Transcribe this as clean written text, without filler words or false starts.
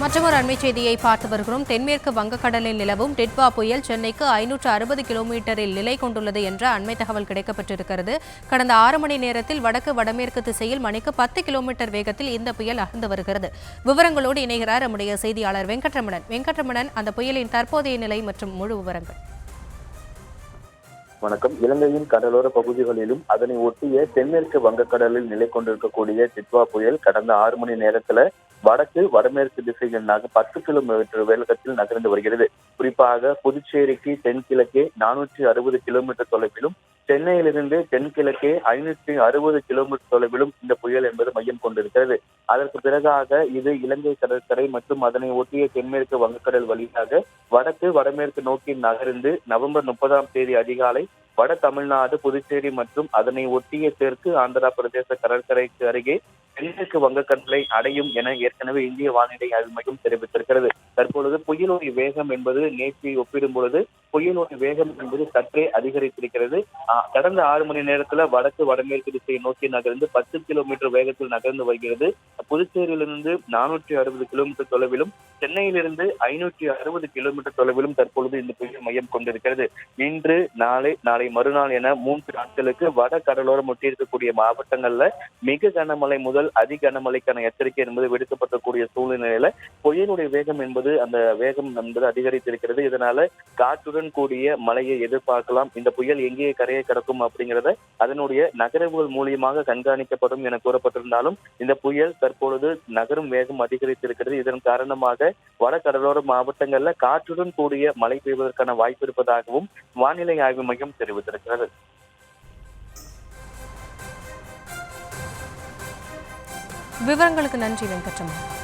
மற்றொரு அண்மை செய்தியை பார்த்து வருகிறோம். தென்மேற்கு வங்கக்கடலில் நிலவும் டிட்வா புயல் சென்னைக்கு 560 கிலோமீட்டரில் நிலை கொண்டுள்ளது என்ற அண்மை தகவல் கிடைக்கப்பட்டிருக்கிறது. கடந்த 6 மணி நேரத்தில் வடக்கு வடமேற்கு திசையில் மணிக்கு 10 கிலோமீட்டர் வேகத்தில் இந்த புயல் அகர்ந்து வருகிறது. விவரங்களோடு இணைகிறார் நம்முடைய செய்தியாளர் வெங்கட்ரமணன். அந்த புயலின் தற்போதைய நிலை மற்றும் முழு விவரங்கள். வணக்கம். இலங்கையின் கடலோர பகுதிகளிலும் அதனை ஒட்டிய தென்மேற்கு வங்கக்கடலில் நிலை கொண்டிருக்கக்கூடிய டிட்வா புயல் கடந்த 6 மணி நேரத்துல வடக்கு வடமேற்கு திசையில் 10 கிலோமீட்டர் வேகத்தில் நகர்ந்து வருகிறது. குறிப்பாக புதுச்சேரிக்கு தென்கிழக்கே 460 கிலோமீட்டர் தொலைவிலும், சென்னையிலிருந்து தென்கிழக்கே 560 கிலோமீட்டர் தொலைவிலும் இந்த புயல் என்பது மையம் கொண்டிருக்கிறது. அதற்கு பிறகாக இது இலங்கை கடற்கரை மற்றும் அதனை ஒட்டிய தென்மேற்கு வங்கக்கடல் வழியாக வடக்கு வடமேற்கு நோக்கி நகர்ந்து நவம்பர் 30ஆம் தேதி அதிகாலை வட தமிழ்நாடு, புதுச்சேரி மற்றும் அதனை ஒட்டிய தெற்கு ஆந்திரா பிரதேச கடற்கரைக்கு அருகே தென்மேற்கு வங்கக்கடலை அடையும் என ஏற்கனவே இந்திய வானிலை ஆய்வு மையம் தெரிவித்திருக்கிறது. தற்பொழுது புயலுடைய வேகம் என்பது நேற்றை ஒப்பிடும் பொழுது புயலுடைய வேகம் என்பது சற்றே அதிகரித்திருக்கிறது. கடந்த 6 மணி நேரத்துல வடக்கு வடமேற்கு திசையை நோக்கி நகர்ந்து 10 கிலோமீட்டர் வேகத்தில் நகர்ந்து வருகிறது. புதுச்சேரியிலிருந்து 460 கிலோமீட்டர் தொலைவிலும், சென்னையிலிருந்து 560 கிலோமீட்டர் தொலைவிலும் தற்பொழுது இந்த புயல் மையம் கொண்டிருக்கிறது. இன்று நாளை மறுநாள் என 3 நாட்களுக்கு வட கடலோரம் ஒட்டியிருக்கக்கூடிய மாவட்டங்கள்ல மிக கனமழை முதல் அதி கனமழைக்கான எச்சரிக்கை என்பது விடுக்கப்படக்கூடிய சூழ்நிலையில புயலுடைய வேகம் என்பது அதிகரித்திருக்கிறது. இதனால காற்றுடன் கூடிய மழையை எதிர்பார்க்கலாம். இந்த புயல் எங்கே கரையை கடக்கும் அப்படிங்கிறத அதனுடைய நகர்வுகள் மூலியமாக கண்காணிக்கப்படும் என கூறப்பட்டிருந்தாலும் இந்த புயல் தற்பொழுது நகரும் வேகம் அதிகரித்திருக்கிறது. இதன் காரணமாக வட கடலோர மாவட்டங்கள்ல காற்றுடன் கூடிய மழை பெய்வதற்கான வாய்ப்பு இருப்பதாகவும் வானிலை ஆய்வு மையம் தெரிவித்திருக்கிறது. விவரங்களுக்கு நன்றி வெங்கட்ரமணன்.